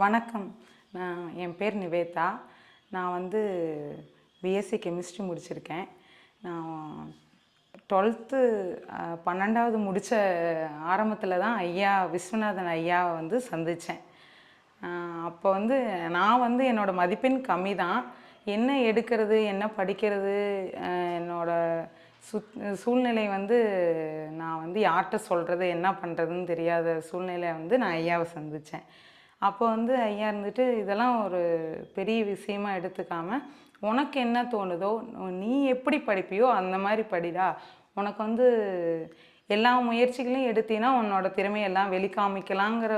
வணக்கம். என் பேர் நிவேதா. நான் வந்து பிஎஸ்சி கெமிஸ்ட்ரி முடிச்சிருக்கேன். நான் 12த்து 12வது முடித்த ஆரம்பத்தில் தான் விஸ்வநாதன் ஐயாவை வந்து சந்தித்தேன். அப்போ வந்து நான் வந்து என்னோடய மதிப்பெண் கம்மி தான். என்ன எடுக்கிறது, என்ன படிக்கிறது, என்னோட சூழ்நிலை வந்து நான் வந்து யார்கிட்ட சொல்கிறது, என்ன பண்ணுறதுன்னு தெரியாத சூழ்நிலை வந்து நான் ஐயாவை சந்தித்தேன். அப்போ வந்து ஐயா இருந்துட்டு, இதெல்லாம் ஒரு பெரிய விஷயமா எடுத்துக்காமல், உனக்கு என்ன தோணுதோ, நீ எப்படி படிப்பியோ அந்த மாதிரி படிடா. உனக்கு வந்து எல்லா முயற்சிகளையும் எடுத்தீன்னா உன்னோட திறமையெல்லாம் வெளிக்காமிக்கலாங்கிற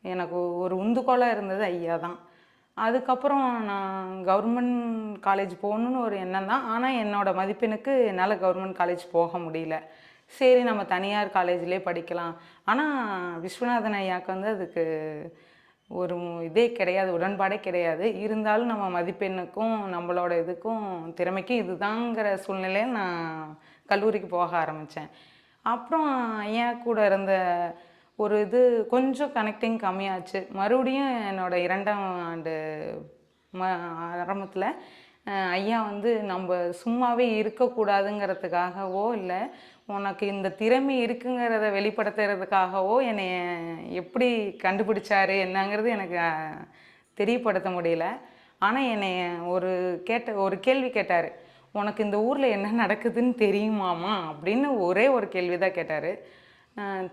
எனக்கு ஒரு உந்துகோலாக இருந்தது ஐயா தான். அதுக்கப்புறம் நான் கவர்மெண்ட் காலேஜ் போகணுன்னு ஒரு எண்ணம் தான். ஆனால் என்னோடய மதிப்பெண்ணுக்கு என்னால் கவர்மெண்ட் காலேஜ் போக முடியல. சரி, நம்ம தனியார் காலேஜ்லேயே படிக்கலாம். ஆனால் விஸ்வநாதன் ஐயாவுக்கு வந்து அதுக்கு ஒரு இதே கிடையாது, உடன்பாடே கிடையாது. இருந்தாலும் நம்ம மதிப்பெண்ணுக்கும் நம்மளோட இதுக்கும் திறமைக்கும் இதுதாங்கிற சூழ்நிலையில் நான் கல்லூரிக்கு போக ஆரம்பித்தேன். அப்புறம் ஐயா கூட இருந்த ஒரு கொஞ்சம் கனெக்டிங் கம்மியாச்சு. மறுபடியும் என்னோடய 2ஆம் ஆண்டு ஆரம்பத்தில் ஐயா வந்து நம்ம சும்மாவே இருக்கக்கூடாதுங்கிறதுக்காகவோ, இல்லை உனக்கு இந்த திறமை இருக்குங்கிறத வெளிப்படுத்துறதுக்காகவோ என்னை எப்படி கண்டுபிடிச்சாரு என்னங்கிறது எனக்கு தெரியப்படுத்த முடியல. ஆனால் என்னை ஒரு கேள்வி கேட்டார். உனக்கு இந்த ஊரில் என்ன நடக்குதுன்னு தெரியுமாமா அப்படின்னு ஒரே ஒரு கேள்வி தான் கேட்டார்.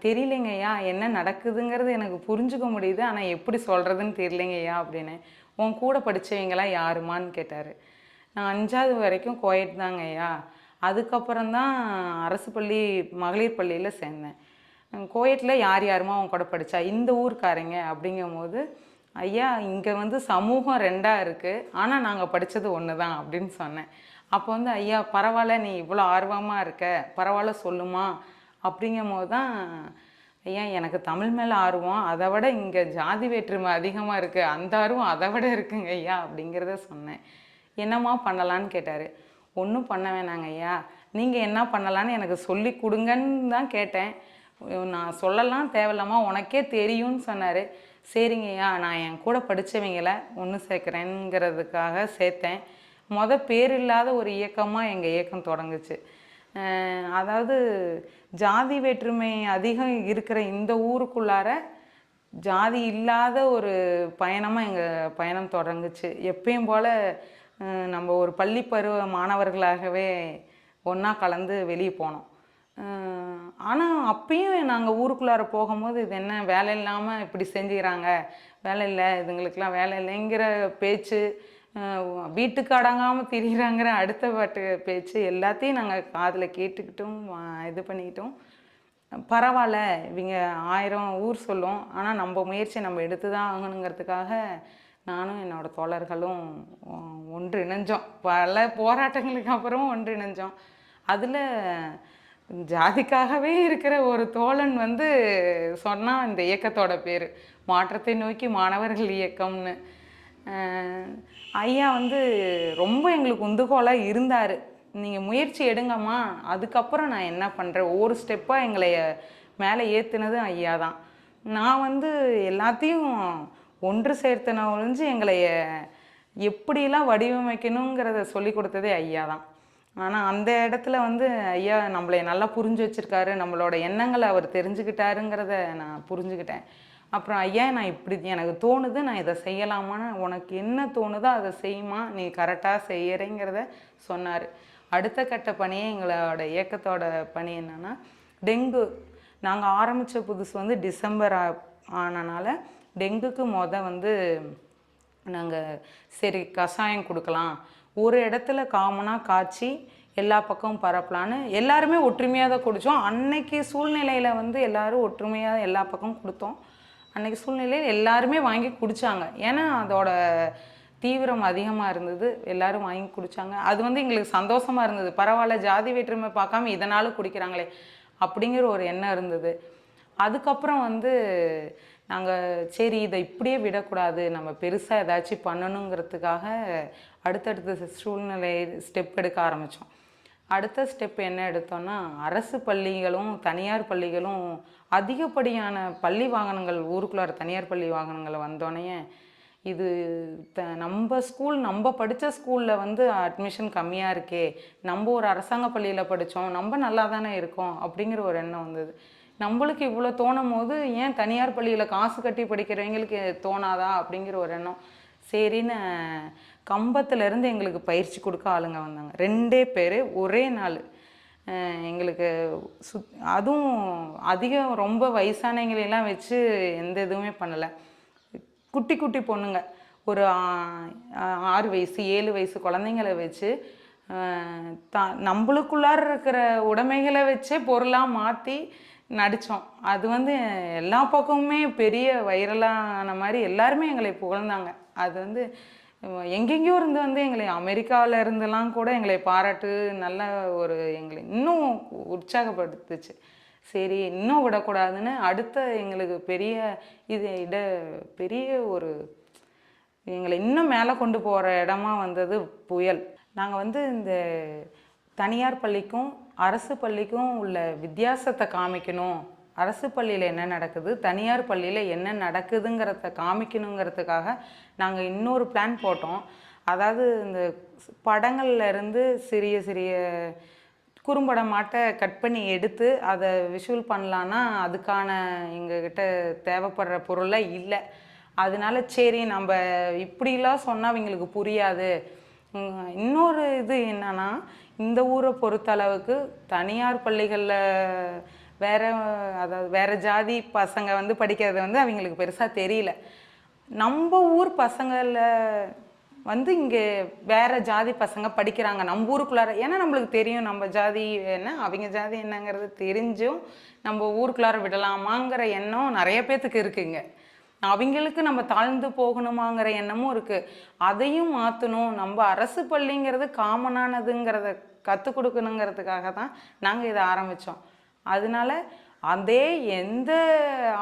தெரியலைங்கய்யா, என்ன நடக்குதுங்கிறது எனக்கு புரிஞ்சுக்க முடியுது, ஆனால் எப்படி சொல்கிறதுன்னு தெரியலைங்கய்யா அப்படின்னு. உன் கூட படித்தவங்களாம் யாருமான்னு கேட்டார். நான் 5வது வரைக்கும் கோயட் தாங்க ஐயா. அதுக்கப்புறம்தான் அரசு பள்ளி மகளிர் பள்ளியில் சேர்ந்தேன். கோயட்டில் யார் யாருமா அவன் கூட படித்தா, இந்த ஊருக்காரங்க அப்படிங்கும்போது, ஐயா இங்கே வந்து சமூகம் 2ஆக இருக்குது, ஆனால் நாங்கள் படித்தது ஒன்று தான் அப்படின்னு சொன்னேன். அப்போ வந்து ஐயா பரவாயில்ல, நீ இவ்வளோ ஆர்வமாக இருக்க, பரவாயில்ல சொல்லுமா அப்படிங்கும்போது தான், ஐயா எனக்கு தமிழ் மேலே ஆர்வம், அதை விட இங்கே ஜாதி வேற்றுமை அதிகமாக இருக்குது, அந்த ஆர்வம் அதை விட இருக்குங்க ஐயா அப்படிங்கிறத சொன்னேன். என்னம்மா பண்ணலான்னு கேட்டார். ஒன்றும் பண்ண வேணாங்க ஐயா, நீங்கள் என்ன பண்ணலான்னு எனக்கு சொல்லி கொடுங்கன்னு தான் கேட்டேன். நான் சொல்லலாம் தேவையில்லாமா, உனக்கே தெரியும்னு சொன்னார். சரிங்கய்யா, நான் என் கூட படித்தவங்கள ஒன்று சேர்க்குறேங்கிறதுக்காக சேர்த்தேன். பேர் இல்லாத ஒரு இயக்கமாக எங்கள் இயக்கம் தொடங்குச்சு. அதாவது ஜாதி வேற்றுமை அதிகம் இருக்கிற இந்த ஊருக்குள்ளார ஜாதி இல்லாத ஒரு பயணமாக எங்கள் பயணம் தொடங்குச்சு. எப்பயும் போல் நம்ம ஒரு பள்ளி பருவ மாணவர்களாகவே ஒன்றா கலந்து வெளியே போனோம். ஆனால் அப்பயும் நாங்கள் ஊருக்குள்ளார போகும்போது, இது என்ன வேலை இல்லாமல் இப்படி செஞ்சுக்கிறாங்க, வேலை இல்லை இதுங்களுக்கெல்லாம் வேலை இல்லைங்கிற பேச்சு, வீட்டுக்கு அடங்காமல் திரிகிறாங்கிற அடுத்த பேச்சு எல்லாத்தையும் நாங்கள் காதில் கேட்டுக்கிட்டும் இது பண்ணிக்கிட்டோம். பரவாயில்ல, இவங்க 1000 ஊர் சொல்லும், ஆனால் நம்ம முயற்சி நம்ம எடுத்து தான் ஆகணுங்கிறதுக்காக நானும் என்னோடய தோழர்களும் ஒன்றிணைஞ்சோம். பல போராட்டங்களுக்கு அப்புறம் ஒன்றிணைஞ்சோம். அதில் ஜாதிக்காகவே இருக்கிற ஒரு தோழன் வந்து சொன்னால் இந்த இயக்கத்தோட பேர் மாற்றத்தை நோக்கி மாணவர்கள் இயக்கம்னு. ஐயா வந்து ரொம்ப எங்களுக்கு உந்துகோலாக இருந்தார். நீங்கள் முயற்சி எடுங்கம்மா, அதுக்கப்புறம் நான் என்ன பண்ணுறேன், ஒவ்வொரு ஸ்டெப்பாக எங்களை மேலே ஏற்றுனது ஐயா தான். நான் வந்து எல்லாத்தையும் ஒன்று சேர்த்தன ஒழிஞ்சு எங்களை எப்படிலாம் வடிவமைக்கணுங்கிறத சொல்லி கொடுத்ததே ஐயா தான். ஆனால் அந்த இடத்துல வந்து ஐயா நம்மளை நல்லா புரிஞ்சு வச்சுருக்காரு, நம்மளோட எண்ணங்களை அவர் தெரிஞ்சுக்கிட்டாருங்கிறத நான் புரிஞ்சுக்கிட்டேன். அப்புறம் ஐயா நான் இப்படி எனக்கு தோணுது, நான் இதை செய்யலாமான்னு, உனக்கு என்ன தோணுதோ அதை செய்யுமா, நீ கரெக்டாக செய்யறேங்கிறத சொன்னார். அடுத்த கட்ட பணியே எங்களோட இயக்கத்தோட பணி என்னென்னா, டெங்கு நாங்கள் ஆரம்பித்த புதுசு வந்து டிசம்பர் ஆனனால டெங்குக்கு வந்து நாங்கள் சரி கஷாயம் கொடுக்கலாம், ஒரு இடத்துல காமனாக காய்ச்சி எல்லா பக்கமும் பரப்பலான்னு எல்லாருமே ஒற்றுமையாக தான் குடித்தோம். அன்னைக்கு சூழ்நிலையில் வந்து எல்லோரும் ஒற்றுமையாக எல்லா பக்கமும் கொடுத்தோம். அன்றைக்கி சூழ்நிலையில் எல்லாருமே வாங்கி குடித்தாங்க. ஏன்னா அதோட தீவிரம் அதிகமாக இருந்தது, எல்லோரும் வாங்கி குடித்தாங்க. அது வந்து எங்களுக்கு சந்தோஷமாக இருந்தது. பரவாயில்ல, ஜாதி வேற்றுமை பார்க்காம இதனால் குடிக்கிறாங்களே அப்படிங்கிற ஒரு எண்ணம் இருந்தது. அதுக்கப்புறம் வந்து நாங்கள் சரி இதை இப்படியே விடக்கூடாது, நம்ம பெருசாக ஏதாச்சும் பண்ணணுங்கிறதுக்காக அடுத்தடுத்த சூழ்நிலை ஸ்டெப் எடுக்க ஆரம்பித்தோம். அடுத்த ஸ்டெப் என்ன எடுத்தோன்னா, அரசு பள்ளிகளும் தனியார் பள்ளிகளும் அதிகப்படியான பள்ளி வாகனங்கள் ஊருக்குள்ளார தனியார் பள்ளி வாகனங்கள் வந்தோடனே, இது நம்ம ஸ்கூல் நம்ம படித்த ஸ்கூலில் வந்து அட்மிஷன் கம்மியாக இருக்கே, நம்ம ஒரு அரசாங்க பள்ளியில் படித்தோம், நம்ம நல்லா தானே இருக்கோம் அப்படிங்கிற ஒரு எண்ணம் வந்தது. நம்மளுக்கு இவ்வளோ தோணும் போது ஏன் தனியார் பள்ளியில் காசு கட்டி படிக்கிறவங்களுக்கு தோணாதா அப்படிங்கிற ஒரு எண்ணம். சரின்னு கம்பத்துலேருந்து எங்களுக்கு பயிற்சி கொடுக்க ஆளுங்க வந்தாங்க. 2 பேர் ஒரே நாள். எங்களுக்கு அதுவும் அதிகம் ரொம்ப வயசானவங்களெல்லாம் வச்சு எந்த இதுவுமே பண்ணலை. குட்டி குட்டி பொண்ணுங்க ஒரு 6 வயசு 7 வயசு குழந்தைங்கள வச்சு நம்மளுக்குள்ளார இருக்கிற உடைமைகளை வச்சே பொருளாக மாற்றி நடித்தோம். அது வந்து எல்லா பக்கமுமே பெரிய வைரலான மாதிரி எல்லாருமே எங்களை புகழ்ந்தாங்க. அது வந்து எங்கெங்கேயோ இருந்து வந்து எங்களை அமெரிக்காவில் இருந்தெல்லாம் கூட எங்களை பாராட்டு நல்ல ஒரு எங்களை இன்னும் உற்சாகப்படுத்துச்சு. சரி இன்னும் விடக்கூடாதுன்னு அடுத்த எங்களுக்கு பெரிய ஒரு எங்களை இன்னும் மேலே கொண்டு போகிற இடமா வந்தது புயல். நாங்கள் வந்து இந்த தனியார் பள்ளிக்கும் அரசு பள்ளிக்கும் உள்ள வித்தியாசத்தை காமிக்கணும், அரசு பள்ளியில் என்ன நடக்குது தனியார் பள்ளியில் என்ன நடக்குதுங்கிறத காமிக்கணுங்கிறதுக்காக நாங்கள் இன்னொரு பிளான் போட்டோம். அதாவது இந்த படங்கள்ல இருந்து சிறிய சிறிய குறும்படமாட்ட கட் பண்ணி எடுத்து அதை விஷுவல் பண்ணலான்னா அதுக்கான எங்ககிட்ட தேவைப்படுற பொருளை இல்லை. அதனால சரி நம்ம இப்படிலாம் சொன்னால் அவங்களுக்கு புரியாது. இன்னொரு இது என்னன்னா, இந்த ஊரை பொறுத்தளவுக்கு தனியார் பள்ளிகளில் வேறு ஜாதி பசங்க வந்து படிக்கிறது வந்து அவங்களுக்கு பெருசாக தெரியல. நம்ம ஊர் பசங்களில் வந்து இங்கே வேறு ஜாதி பசங்க படிக்கிறாங்க நம்ம ஊருக்குள்ளார. ஏன்னா நம்மளுக்கு தெரியும் நம்ம ஜாதி என்ன அவங்க ஜாதி என்னங்கிறது தெரிஞ்சும் நம்ம ஊருக்குள்ளார விடலாமாங்கிற எண்ணம் நிறைய பேர்த்துக்கு இருக்குங்க. அவங்களுக்கு நம்ம தாழ்ந்து போகணுமாங்கிற எண்ணமும் இருக்குது. அதையும் மாற்றணும், நம்ம அரசு பள்ளிங்கிறது காமனானதுங்கிறத கற்றுக் கொடுக்கணுங்கிறதுக்காக தான் நாங்கள் இதை ஆரம்பித்தோம். அதனால அதே எந்த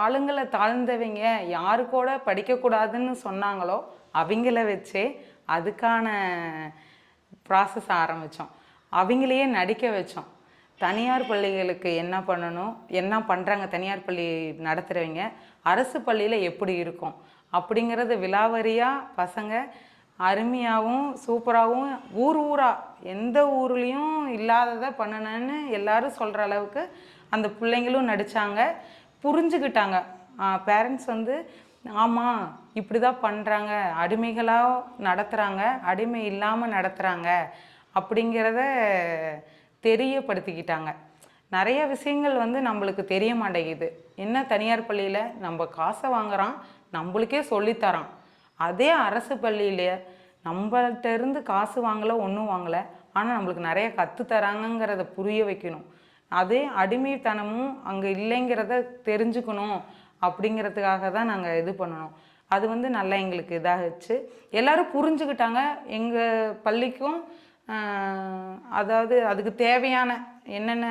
ஆளுங்களை தாழ்ந்தவங்க யாரு கூட படிக்கக்கூடாதுன்னு சொன்னாங்களோ அவங்கள வச்சே அதுக்கான ப்ராசஸ் ஆரம்பித்தோம். அவங்களையே நடிக்க வச்சோம். தனியார் பள்ளிகளுக்கு என்ன பண்ணணும், என்ன பண்ணுறாங்க தனியார் பள்ளி நடத்துகிறவங்க, அரசு பள்ளியில் எப்படி இருக்கும் அப்படிங்கிறது விலாவரியாக பசங்க அருமையாகவும் சூப்பராகவும் ஊராக எந்த ஊர்லேயும் இல்லாததை பண்ணணுன்னு எல்லாரும் சொல்கிற அளவுக்கு அந்த பிள்ளைங்களும் நடித்தாங்க, புரிஞ்சுக்கிட்டாங்க. பேரண்ட்ஸ் வந்து ஆமாம் இப்படி தான் பண்ணுறாங்க, அடிமைகளாக நடத்துகிறாங்க, அடிமை இல்லாமல் நடத்துகிறாங்க அப்படிங்கிறத தெரியப்படுத்திக்கிட்டாங்க. நிறைய விஷயங்கள் வந்து நம்மளுக்கு தெரிய மாட்டேங்குது. என்ன தனியார் பள்ளியில் நம்ம காசை வாங்குகிறான், நம்மளுக்கே சொல்லித்தரான். அதே அரசு பள்ளியில் நம்மள்கிட்ட இருந்து காசு வாங்கலை ஒன்றும் வாங்கலை, ஆனால் நம்மளுக்கு நிறைய கற்றுத்தராங்கங்கிறத புரிய வைக்கணும். அதே அடிமைத்தனமும் அங்கே இல்லைங்கிறத தெரிஞ்சுக்கணும் அப்படிங்கிறதுக்காக தான் நாங்கள் இது பண்ணணும். அது வந்து நல்லா எங்களுக்கு இதாகிடுச்சு. எல்லோரும் புரிஞ்சுக்கிட்டாங்க. எங்கள் பள்ளிக்கும் அதாவது அதுக்கு தேவையான என்னென்ன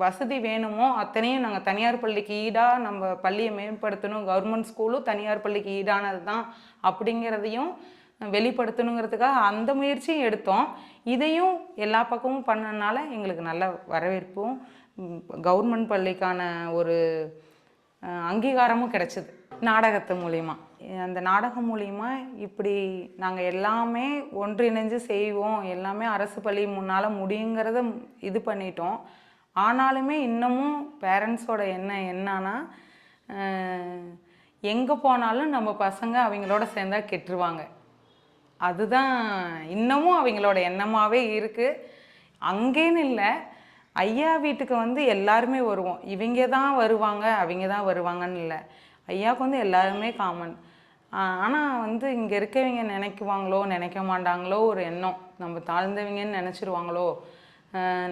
வசதி வேணுமோ அத்தனையும் நாங்கள் தனியார் பள்ளிக்கு ஈடாக நம்ம பள்ளியை மேம்படுத்தணும், கவர்மெண்ட் ஸ்கூலும் தனியார் பள்ளிக்கு ஈடானது தான் அப்படிங்கிறதையும் வெளிப்படுத்தணுங்கிறதுக்காக அந்த முயற்சியும் எடுத்தோம். இதையும் எல்லா பக்கமும் பண்ணனால எங்களுக்கு நல்ல வரவேற்பும் கவர்மெண்ட் பள்ளிக்கான ஒரு அங்கீகாரமும் கிடைச்சிது நாடகத்து மூலிமா. அந்த நாடகம் மூலிமா இப்படி நாங்கள் எல்லாமே ஒன்றிணைஞ்சு செய்வோம், எல்லாமே அரசு பள்ளி முன்னால் முடியுங்கிறத இது பண்ணிட்டோம். ஆனாலுமே இன்னமும் பேரண்ட்ஸோட எண்ணம் என்னன்னா, எங்கே போனாலும் நம்ம பசங்க அவங்களோட சேர்ந்தா கெட்டுருவாங்க. அதுதான் இன்னமும் அவங்களோட எண்ணமாகவே இருக்குது. அங்கேன்னு இல்லை, ஐயா வீட்டுக்கு வந்து எல்லாருமே வருவோம். இவங்க தான் வருவாங்க அவங்க தான் வருவாங்கன்னு இல்லை, ஐயாவுக்கு வந்து எல்லாருமே காமன். ஆனால் வந்து இங்கே இருக்கவங்க நினைக்குவாங்களோ நினைக்க மாட்டாங்களோ ஒரு எண்ணம், நம்ம தாழ்ந்தவங்கன்னு நினச்சிருவாங்களோ,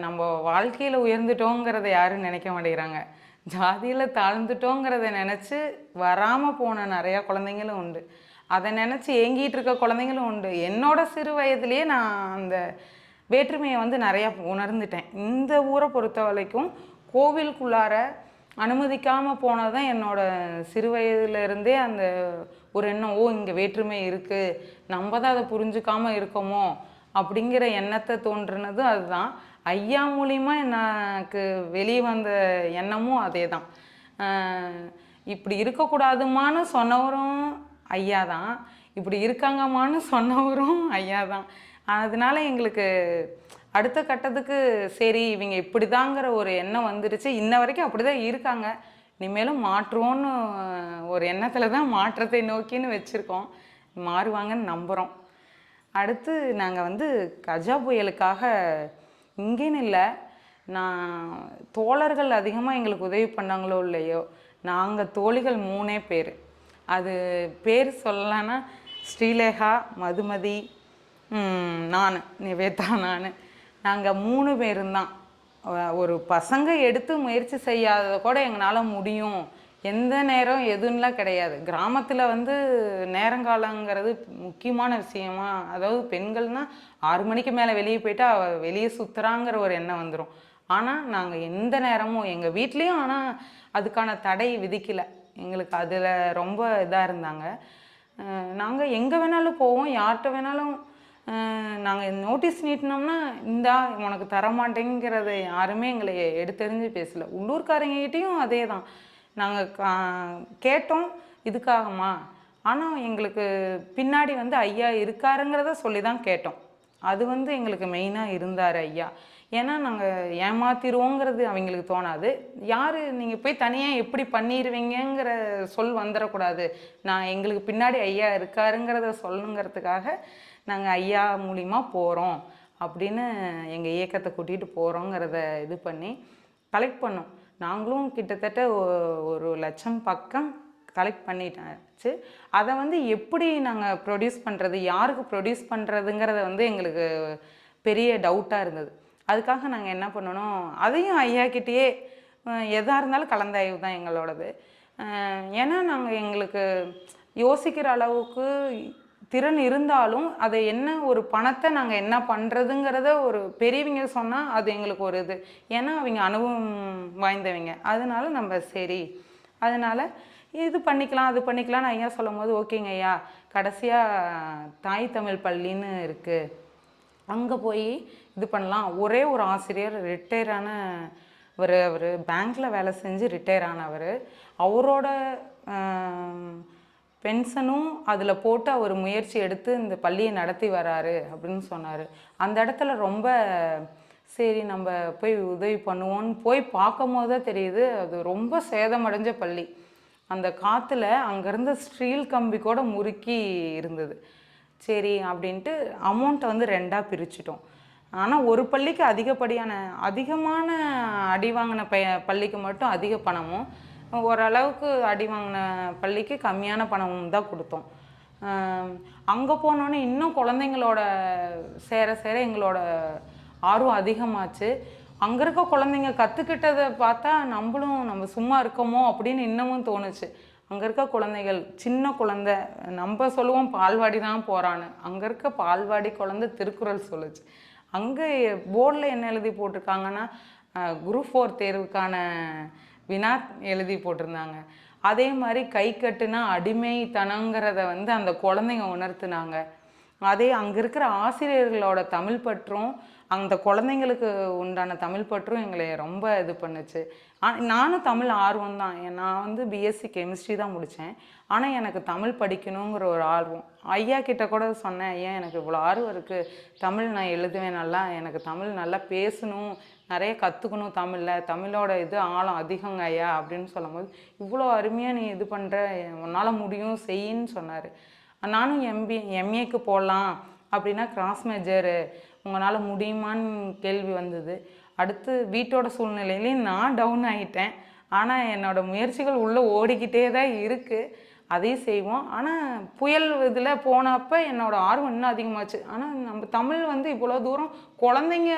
நம்ம வாழ்க்கையில் உயர்ந்துட்டோங்கிறத யாரும் நினைக்க மாட்டேங்கிறாங்க. ஜாதியில் தாழ்ந்துட்டோங்கிறத நினச்சி வராமல் போன நிறையா குழந்தைங்களும் உண்டு, அதை நினச்சி ஏங்கிட்டு இருக்க குழந்தைங்களும் உண்டு. என்னோட சிறு வயதுலேயே நான் அந்த வேற்றுமையை வந்து நிறையா உணர்ந்துட்டேன். இந்த ஊரை பொறுத்த வரைக்கும் கோவிலுக்குள்ளார அனுமதிக்காமல் போனது தான் என்னோடய சிறு வயதுலேருந்தே அந்த ஒரு எண்ணம், இங்கே வேற்றுமை இருக்குது, நம்ம தான் அதை புரிஞ்சுக்காமல் இருக்கோமோ அப்படிங்கிற எண்ணத்தை தோன்றுனது அதுதான். ஐயா மூலிமா எனக்கு வெளியே வந்த எண்ணமும் அதே தான். இப்படி இருக்கக்கூடாதுமான்னு சொன்னவரும் ஐயா தான், இப்படி இருக்காங்கம்மான்னு சொன்னவரும் ஐயா தான். அதனால எங்களுக்கு அடுத்த கட்டத்துக்கு சரி இவங்க இப்படி தாங்கிற ஒரு எண்ணம் வந்துடுச்சு. இன்ன வரைக்கும் அப்படி தான் இருக்காங்க. இனிமேலும் மாற்றுவோன்னு ஒரு எண்ணத்தில் தான் மாற்றத்தை நோக்கின்னு வச்சுருக்கோம். மாறுவாங்கன்னு நம்புகிறோம். அடுத்து நாங்கள் வந்து கஜா புயலுக்காக இங்கேன்னு இல்லை, நான் தோழர்கள் அதிகமாக எங்களுக்கு உதவி பண்ணாங்களோ இல்லையோ, நாங்கள் தோழிகள் 3 பேர். அது பேர் சொல்லலான்னா ஸ்ரீலேகா, மதுமதி, நான் நிவேதா, நாங்கள் 3 பேரும் தான். ஒரு பசங்க எடுத்து முயற்சி செய்யாததை கூட எங்களால் முடியும். எந்த நேரம் எதுன்னெலாம் கிடையாது. கிராமத்தில் வந்து நேரங்காலங்கிறது முக்கியமான விஷயமா, அதாவது பெண்கள்னால் 6 மணிக்கு மேலே வெளியே போயிட்டா வெளியே சுற்றுறாங்கிற ஒரு எண்ணம் வந்துடும். ஆனால் நாங்கள் எந்த நேரமும் எங்கள் வீட்லேயும் ஆனால் அதுக்கான தடை விதிக்கலை. எங்களுக்கு அதில் ரொம்ப இதாக இருந்தாங்க. நாங்கள் எங்கே வேணாலும் போவோம், யார்கிட்ட வேணாலும் நாங்கள் நோட்டீஸ் நீட்டினோம்னா இந்தா உனக்கு தரமாட்டேங்கிறத யாருமே எங்களை எடுத்தெறிஞ்சு பேசலை. உள்ளூர்காரங்கிட்டையும் அதே தான். நாங்கள் கேட்டோம் இதுக்காகமா, ஆனால் எங்களுக்கு பின்னாடி வந்து ஐயா இருக்காருங்கிறத சொல்லி தான் கேட்டோம். அது வந்து எங்களுக்கு மெயினாக இருந்தார் ஐயா. ஏன்னா நாங்கள் ஏமாத்திடுவோங்கிறது அவங்களுக்கு தோணாது. யார் நீங்கள் போய் தனியாக எப்படி பண்ணிடுவீங்கிற சொல் வந்துடக்கூடாது, நான் எங்களுக்கு பின்னாடி ஐயா இருக்காருங்கிறத சொல்லணுங்கிறதுக்காக நாங்கள் ஐயா மூலிமா போகிறோம் அப்படின்னு எங்கள் இயக்கத்தை கூட்டிகிட்டு போகிறோங்கிறத இது பண்ணி கலெக்ட் பண்ணோம். நாங்களும் கிட்டத்தட்ட 1,00,000 பக்கம் கலெக்ட் பண்ணிட்டாச்சு. அதை வந்து எப்படி நாங்கள் ப்ரொடியூஸ் பண்ணுறது, யாருக்கு ப்ரொடியூஸ் பண்ணுறதுங்கிறத வந்து எங்களுக்கு பெரிய டவுட்டாக இருந்தது. அதுக்காக நாங்கள் என்ன பண்ணணும், அதையும் ஐயாக்கிட்டேயே எதாக இருந்தாலும் கலந்தாய்வு தான் எங்களோடது. ஏன்னா நாங்கள் எங்களுக்கு யோசிக்கிற அளவுக்கு திறன் இருந்தாலும் அதை என்ன ஒரு பணத்தை நாங்கள் என்ன பண்ணுறதுங்கிறத ஒரு பெரியவங்க சொன்னால் அது எங்களுக்கு ஒரு இது. ஏன்னா அவங்க அனுபவம் வாய்ந்தவங்க. அதனால நம்ம சரி அதனால் இது பண்ணிக்கலாம் அது பண்ணிக்கலாம்னு ஐயா சொல்லும் போது ஓகேங்க ஐயா, கடைசியாக தாய் தமிழ் பள்ளின்னு இருக்குது, அங்கே போய் இது பண்ணலாம். ஒரே ஒரு ஆசிரியர் ரிட்டையரான அவர் பேங்க்கில் வேலை செஞ்சு ரிட்டையர் ஆனவர், அவரோட பென்ஷனும் அதில் போட்டு அவர் முயற்சி எடுத்து இந்த பள்ளியை நடத்தி வராரு அப்படின்னு சொன்னார். அந்த இடத்துல ரொம்ப சரி நம்ம போய் உதவி பண்ணுவோன்னு போய் பார்க்கும் போது தான் தெரியுது அது ரொம்ப சேதமடைஞ்ச பள்ளி. அந்த காற்றுல அங்கேருந்து ஸ்டீல் கம்பி கூட முறுக்கி இருந்தது. சரி அப்படின்ட்டு அமௌண்ட்டை வந்து 2ஆக பிரிச்சிட்டோம். ஆனால் ஒரு பள்ளிக்கு அதிகமான அடி வாங்கின பள்ளிக்கு மட்டும் அதிக பணமும், ஓரளவுக்கு அடி வாங்கின பள்ளிக்கு கம்மியான பணமும் தான் கொடுத்தோம். அங்கே போனோன்னே இன்னும் குழந்தைங்களோட சேர சேர எங்களோட ஆர்வம் அதிகமாச்சு. அங்கே இருக்க குழந்தைங்க கற்றுக்கிட்டதை பார்த்தா நம்ம சும்மா இருக்கோமோ அப்படின்னு இன்னமும் தோணுச்சு. அங்கே இருக்க குழந்தைகள் சின்ன குழந்தை, நம்ம சொல்லுவோம் பால்வாடி தான் போகிறான்னு, அங்கே இருக்க பால்வாடி குழந்தை திருக்குறள் சொல்லுச்சு. அங்கே போர்டில் என்ன எழுதி போட்டிருக்காங்கன்னா குரூப் 4 தேர்வுக்கான வினா எழுதி போட்டிருந்தாங்க. அதே மாதிரி கை கட்டுனா அடிமைத்தனங்கிறத வந்து அந்த குழந்தைங்க உணர்த்துனாங்க. அதே அங்கே இருக்கிற ஆசிரியர்களோட தமிழ் பற்றும் அந்த குழந்தைங்களுக்கு உண்டான தமிழ் பற்றும் எங்களை ரொம்ப இது பண்ணுச்சு. நானும் தமிழ் ஆர்வம் தான். நான் வந்து பிஎஸ்சி கெமிஸ்ட்ரி தான் முடித்தேன். ஆனால் எனக்கு தமிழ் படிக்கணுங்கிற ஒரு ஆர்வம். ஐயா கிட்ட கூட சொன்னேன், ஐயா எனக்கு இவ்வளோ ஆர்வம் இருக்குது, தமிழ் நான் எழுதுவேன் நல்லா, எனக்கு தமிழ் நல்லா பேசணும், நிறைய கற்றுக்கணும் தமிழில், தமிழோட இது ஆழம் அதிகங்க ஐயா அப்படின்னு சொல்லும்போது, இவ்வளோ அருமையாக நீ இது பண்ணுற, உன்னால் முடியும் செய்யின்னு சொன்னார். நானும் எம்ஏக்கு போடலாம் அப்படின்னா கிராஸ் மேஜரு, உங்களால் முடியுமான்னு கேள்வி வந்தது. அடுத்து வீட்டோட சூழ்நிலையிலையும் நான் டவுன் ஆகிட்டேன். ஆனால் என்னோடய முயற்சிகள் உள்ளே ஓடிக்கிட்டே தான் இருக்குது, அதையும் செய்வோம். ஆனால் புயல் இதில் போனப்போ என்னோடய ஆர்வம் இன்னும் அதிகமாச்சு. ஆனால் நம்ம தமிழ் வந்து இவ்வளோ தூரம் குழந்தைங்க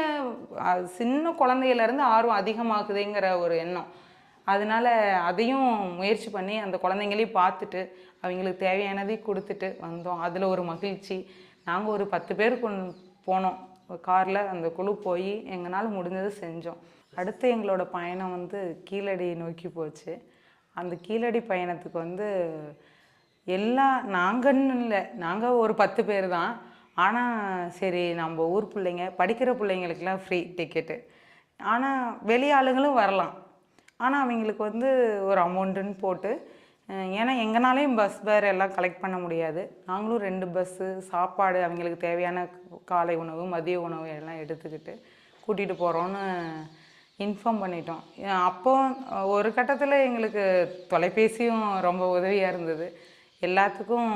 சின்ன குழந்தையிலேருந்து ஆர்வம் அதிகமாகுதுங்கிற ஒரு எண்ணம். அதனால் அதையும் முயற்சி பண்ணி அந்த குழந்தைங்களையும் பார்த்துட்டு அவங்களுக்கு தேவையானதையும் கொடுத்துட்டு வந்தோம். அதில் ஒரு மகிழ்ச்சி. நாங்கள் ஒரு 10 பேர் போனோம் காரில், அந்த குழு போய் எங்களால் முடிஞ்சது செஞ்சோம். அடுத்து எங்களோட பயணம் வந்து கீழடி நோக்கி போச்சு. அந்த கீழடி பயணத்துக்கு வந்து நாங்கன்னு இல்லை, நாங்கள் ஒரு 10 பேர் தான். ஆனால் சரி நம்ம ஊர் பிள்ளைங்க படிக்கிற பிள்ளைங்களுக்கெல்லாம் ஃப்ரீ டிக்கெட்டு. ஆனால் வெளி ஆளுங்களும் வரலாம். ஆனால் அவங்களுக்கு வந்து ஒரு அமௌண்ட்டுன்னு போட்டு ஏன்னா எங்கனாலேயும் பஸ் ஃபேர் எல்லாம் கலெக்ட் பண்ண முடியாது. நாங்களும் 2 பஸ்ஸு சாப்பாடு அவங்களுக்கு தேவையான காலை உணவு, மதிய உணவு எல்லாம் எடுத்துக்கிட்டு கூட்டிகிட்டு போகிறோன்னு இன்ஃபார்ம் பண்ணிட்டோம். அப்போ ஒரு கட்டத்தில் எங்களுக்கு தொலைபேசியும் ரொம்ப உதவியாக இருந்தது. எல்லாத்துக்கும்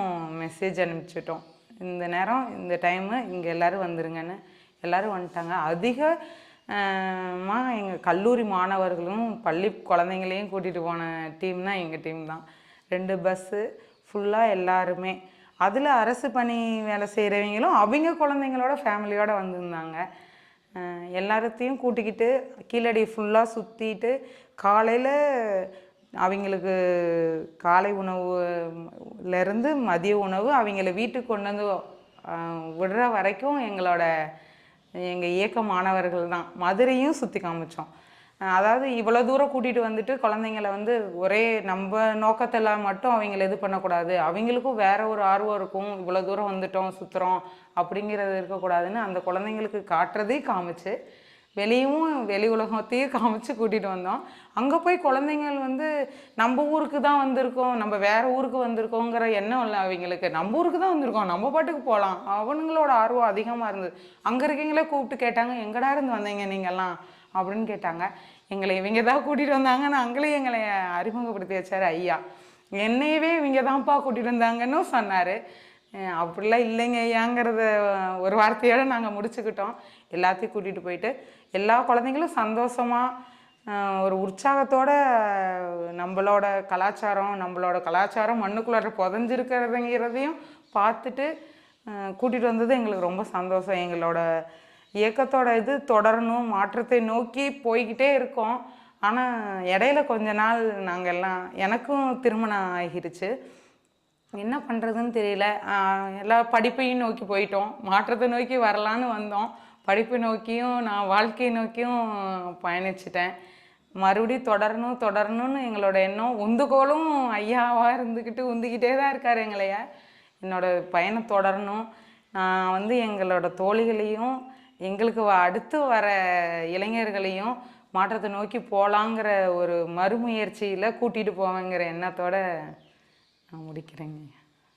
மெசேஜ் அனுப்பிச்சிட்டோம். இந்த நேரம் இந்த டைமு இங்கே எல்லோரும் வந்துருங்கன்னு. எல்லோரும் வந்துட்டாங்க. எங்கள் கல்லூரி மாணவர்களும் பள்ளி குழந்தைங்களையும் கூட்டிகிட்டு போன டீம்னா எங்கள் டீம் தான். 2 பஸ்ஸு ஃபுல்லாக எல்லாருமே. அதில் அரசு பணி வேலை செய்கிறவங்களும் அவங்க குழந்தைங்களோட ஃபேமிலியோடு வந்திருந்தாங்க. எல்லாத்தையும் கூட்டிக்கிட்டு கீழடி ஃபுல்லாக சுற்றிட்டு காலையில் அவங்களுக்கு காலை உணவுலேருந்து மதிய உணவு அவங்கள வீட்டுக்கு கொண்டு வந்து விடுற வரைக்கும் எங்கள் இயக்க மாணவர்கள் தான். மதுரையும் சுற்றி காமிச்சோம். அதாவது இவ்வளோ தூரம் கூட்டிகிட்டு வந்துட்டு குழந்தைங்கள வந்து ஒரே நம்ம நோக்கத்தில் மட்டும் அவங்கள இது பண்ணக்கூடாது, அவங்களுக்கும் வேறு ஒரு ஆர்வம் இருக்கும். இவ்வளோ தூரம் வந்துட்டோம் சுற்றுறோம் அப்படிங்கிறது இருக்கக்கூடாதுன்னு அந்த குழந்தைங்களுக்கு காட்டுறதையும் காமிச்சு வெளி உலகத்தையும் காமிச்சு கூட்டிகிட்டு வந்தோம். அங்கே போய் குழந்தைங்கள் வந்து நம்ம ஊருக்கு தான் வந்திருக்கோம், நம்ம வேறு ஊருக்கு வந்திருக்கோங்கிற எண்ணம் இல்லை அவங்களுக்கு. நம்ம ஊருக்கு தான் வந்திருக்கோம், நம்ம பாட்டுக்கு போகலாம். அவனுங்களோட ஆர்வம் அதிகமாக இருந்தது. அங்கே இருக்கீங்களே கூப்பிட்டு கேட்டாங்க, எங்கடா இருந்து வந்தீங்க நீங்கள்லாம் அப்படின்னு கேட்டாங்க. எங்களை இவங்க தான் கூட்டிகிட்டு வந்தாங்கன்னு அங்கேயும் எங்களை அறிமுகப்படுத்தி வச்சார் ஐயா. என்னையவே இவங்க தான்ப்பா கூட்டிகிட்டு வந்தாங்கன்னு சொன்னார். அப்படிலாம் இல்லைங்க ஐயாங்கிறத ஒரு வார்த்தையோடு நாங்கள் முடிச்சுக்கிட்டோம். எல்லாத்தையும் கூட்டிகிட்டு போயிட்டு எல்லா குழந்தைங்களும் சந்தோஷமாக ஒரு உற்சாகத்தோடு நம்மளோட கலாச்சாரம் மண்ணுக்குள்ளார புதஞ்சிருக்கிறதுங்கிறதையும் பார்த்துட்டு கூட்டிகிட்டு வந்தது எங்களுக்கு ரொம்ப சந்தோஷம். எங்களோட இயக்கத்தோட இது தொடரணும், மாற்றத்தை நோக்கி போய்கிட்டே இருக்கோம். ஆனால் இடையில கொஞ்ச நாள் நாங்கள் எல்லாம் எனக்கும் திருமணம் ஆகிருச்சு. என்ன பண்ணுறதுன்னு தெரியல. எல்லா படிப்பையும் நோக்கி போயிட்டோம், மாற்றத்தை நோக்கி வரலான்னு வந்தோம். படிப்பை நோக்கியும் நான் வாழ்க்கையை நோக்கியும் பயணிச்சிட்டேன். மறுபடியும் தொடரணும்னு எங்களோட எண்ணம். உந்துகோலும் ஐயாவாக இருந்துக்கிட்டு உந்திக்கிட்டே தான் இருக்கார் எங்களைய. என்னோடய பயணம் தொடரணும். நான் வந்து எங்களோட தோழிகளையும் எங்களுக்கு அடுத்து வர இளைஞர்களையும் மாற்றத்தை நோக்கி போகலாங்கிற ஒரு மறுமுயற்சியில் கூட்டிகிட்டு போவேங்கிற எண்ணத்தோடு நான் முடிக்கிறேங்க.